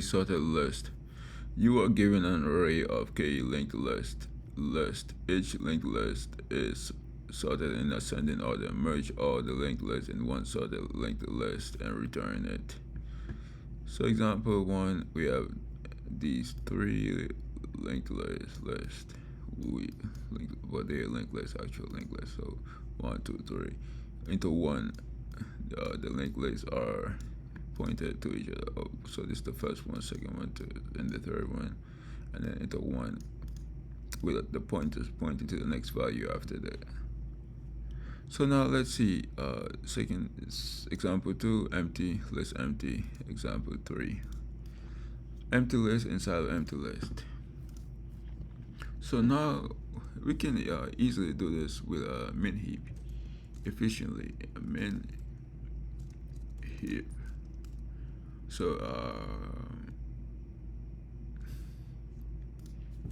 sorted list. You are given an array of k linked list. Each linked list is sorted in ascending order. Merge all the linked lists in one sorted linked list and return it. So example one, we have these three linked list. They're linked list, actual linked list. So 1, 2, 3 into one. The linked lists are pointed to each other. So this is the first one, second one, and the third one, and then into one with the pointers pointing to the next value after that. So now let's see. Second example 2, empty list empty. Example 3, empty list inside of empty list. So now we can easily do this with a min-heap efficiently. Min-heap. So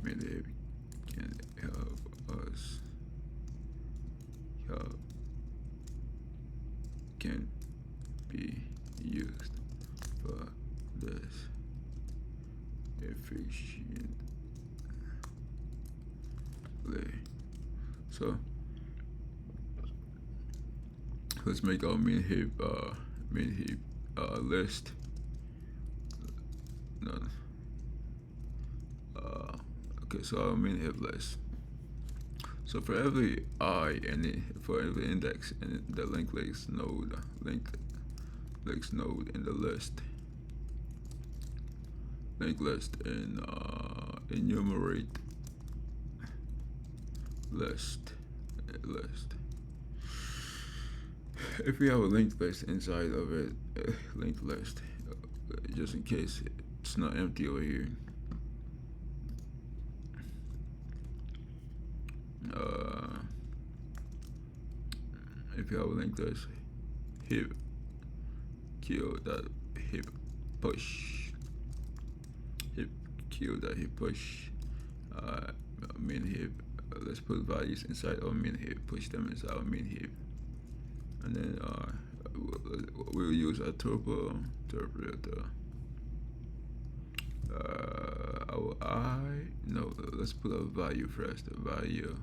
min-heap can help us can be used for this efficiently. So let's make our min-heap list. No. Okay, so our min-heap list. So for every I and for every index in the linked list node in the list, linked list and enumerate list. If we have a linked list inside of it, linked list, just in case it's not empty over here. If you have a linked list, heap kill that heap push, heap kill that heap push, min-heap. Let's put values inside our min-heap, push them inside our min-heap, and then we'll use a tuple interpreter. Our I, no, let's put a value first. The value.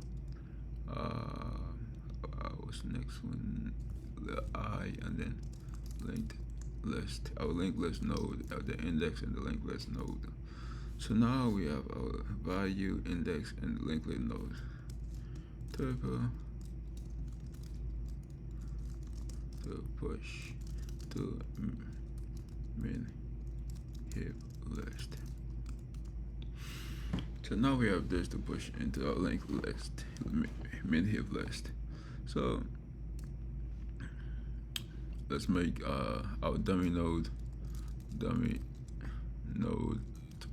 What's the next one? The I, and then linked list. Our linked list node, the index and the linked list node. So now we have our value, index, and linked list nodes. Tuple to push to min-heap list. So now we have this to push into our linked list, min-heap list. So let's make our dummy node to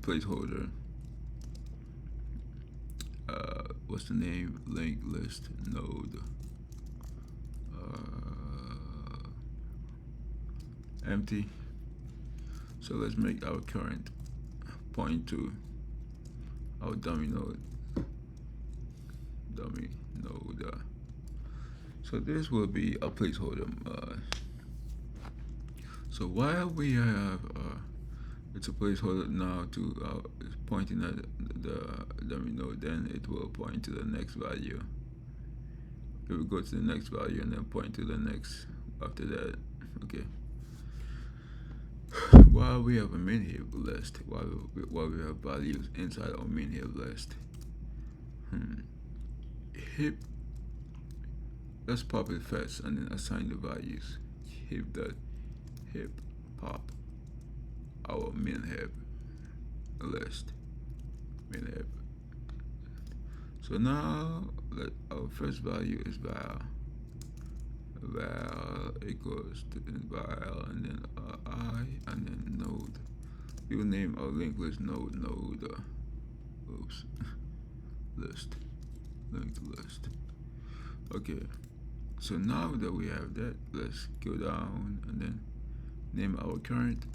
placeholder. What's the name? Linked list node. Empty. So let's make our current point to our dummy node. So this will be a placeholder. So while we have it's a placeholder now to pointing at the dummy node, then it will point to the next value. It will go to the next value and then point to the next after that. Okay. While we have a min-heap list, while we have values inside our min-heap list, heap. Let's pop it first and then assign the values. Heap pop our min-heap list. So now our first value is val equals to val, and then I, and then node. We will name our linked list node list, linked list. Okay, so now that we have that, let's go down and then name our current.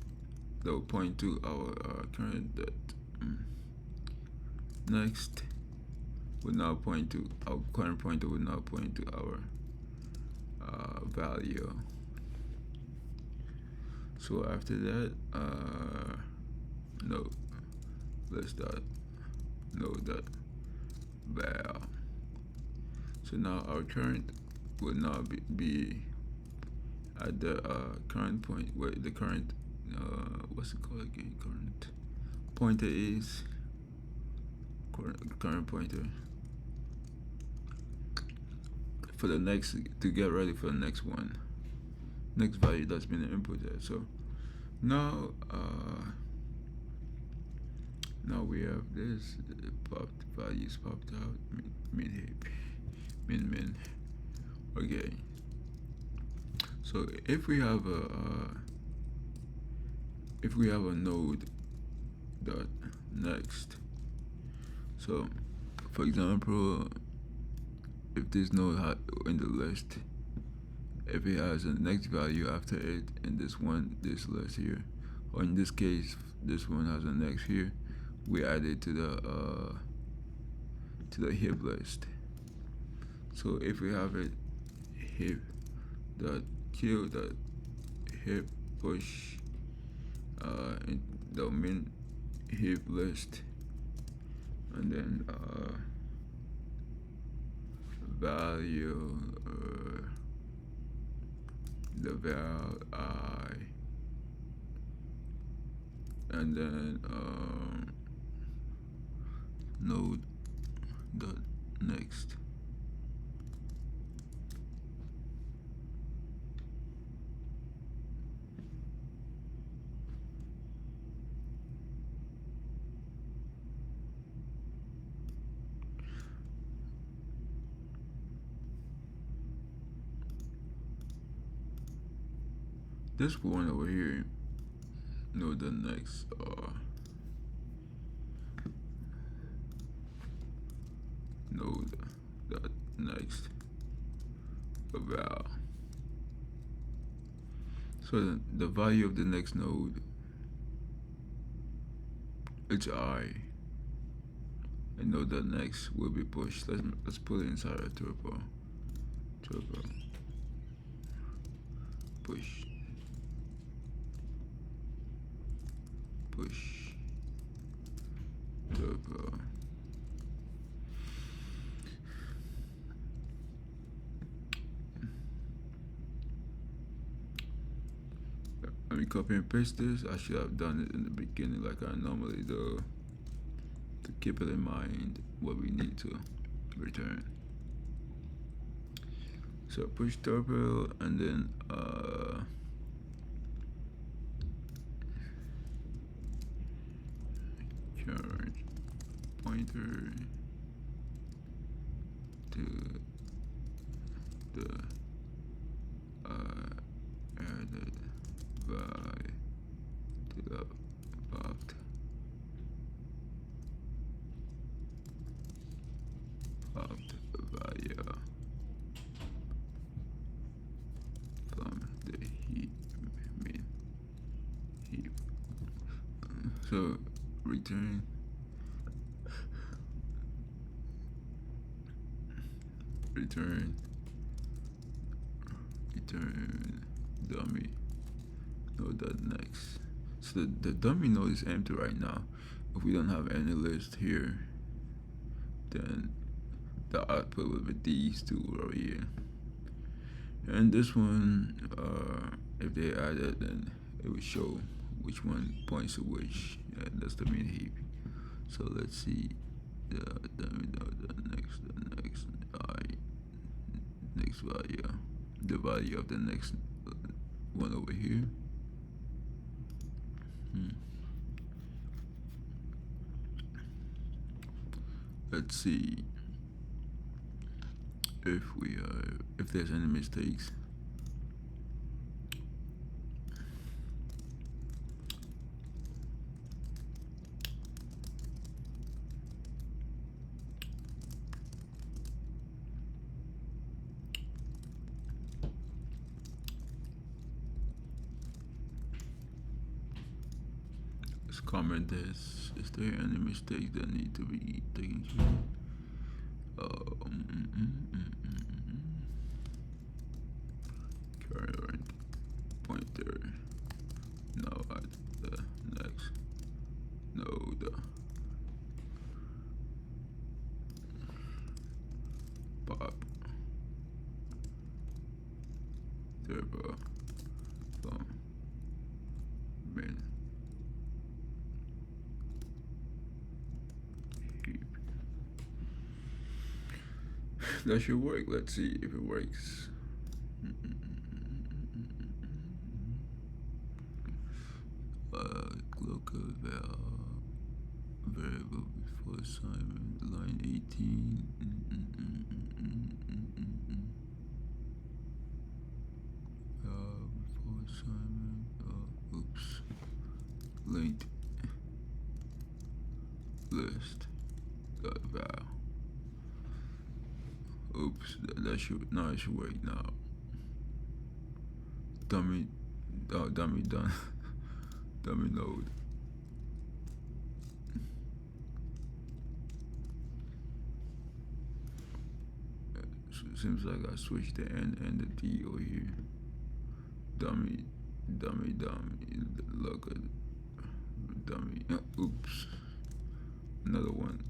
That will point to our current that next will now point to our current pointer will now point to our value. So after that, node list dot node dot val. So now our current will now be at the current point where the current what's it called again? Current pointer is current pointer for the next, to get ready for the next one, next value that's been inputted. So now now we have this popped values popped out, min-heap, min. Okay, so if we have a node dot next, so for example, if this node in the list, if it has a next value after it in this list here, or in this case this one has a next here, we add it to the heap list. So if we have it heap dot q dot heap push in the min heap list, and then value the val I, and then node dot next. This one over here, node dot next, node dot next val. So the value of the next node, it's I, and node dot next will be pushed. Let's put it inside a turbo push turbo. Let me copy and paste this. I should have done it in the beginning like I normally do, to keep it in mind what we need to return. So push turbo, and then current pointer to the added by to the popped value from the heap min-heap. So return dummy node dot next. So the dummy node is empty right now. If we don't have any list here, then the output will be these two over here. And this one, if they add it, then it will show which one points to which. Yeah, that's the min-heap. So let's see the dummy node dot next, next value, the value of the next one over here. Let's see if there's any mistakes. Let's comment this. Is there any mistakes that need to be taken care of? Current pointer now at the next node, pop, turbo, from min heap. That should work. Let's see if it works. Local variable before assignment, line 18. Before assignment, oops, linked list val. Oops, that should, now it should work now. Dummy done. Dummy node. Seems like I switched the N and the D over here. Dummy. Look at dummy. Oops. Another one.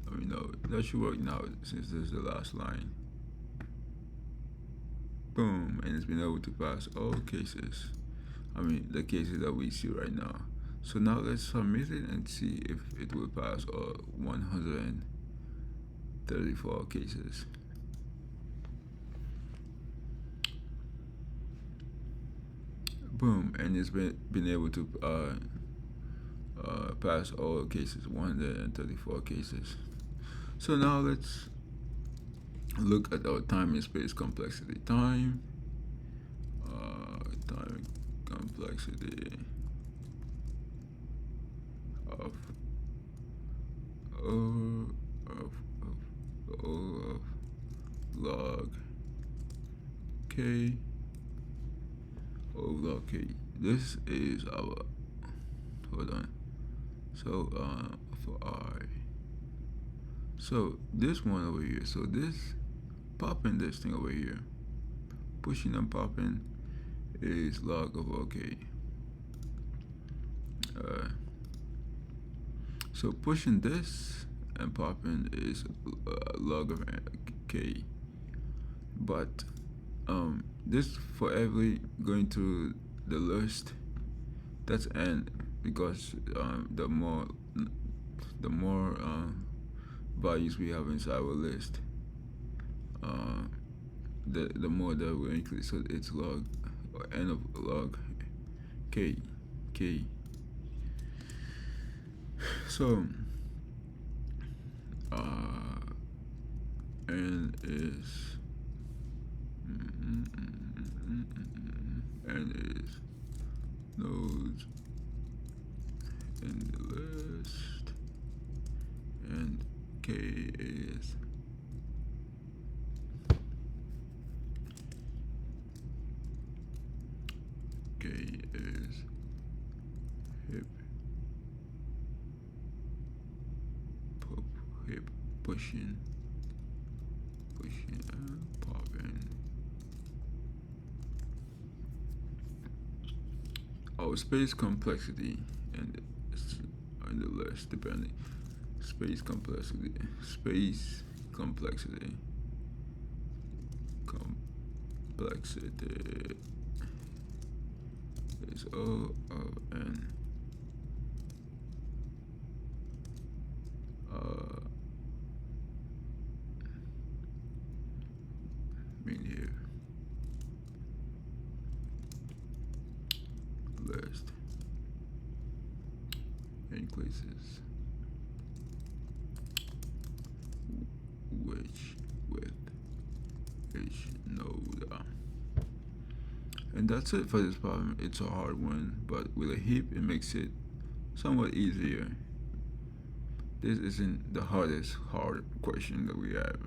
Dummy node. That should work now since this is the last line. Boom, and it's been able to pass all cases. I mean, the cases that we see right now. So now let's submit it and see if it will pass all 134 cases. Boom, and it's been able to pass all cases, 134 cases. So now let's look at our time and space complexity. Time complexity of log k log k. This is our, hold on. So for I, so this one over here, so this popping this thing over here, pushing and popping is log of OK. So pushing this and popping is log of k, but this for every going to the list, that's n, because the more values we have inside our list, the more that we increase. So it's log or n of log k. So n is nodes in the list, and k is heap pushing and popping. Our space complexity and on the list, depending. Space complexity is O of n. Min-Heap list increases which with each node. And that's it for this problem. It's a hard one, but with a heap it makes it somewhat easier. This isn't the hard question that we have.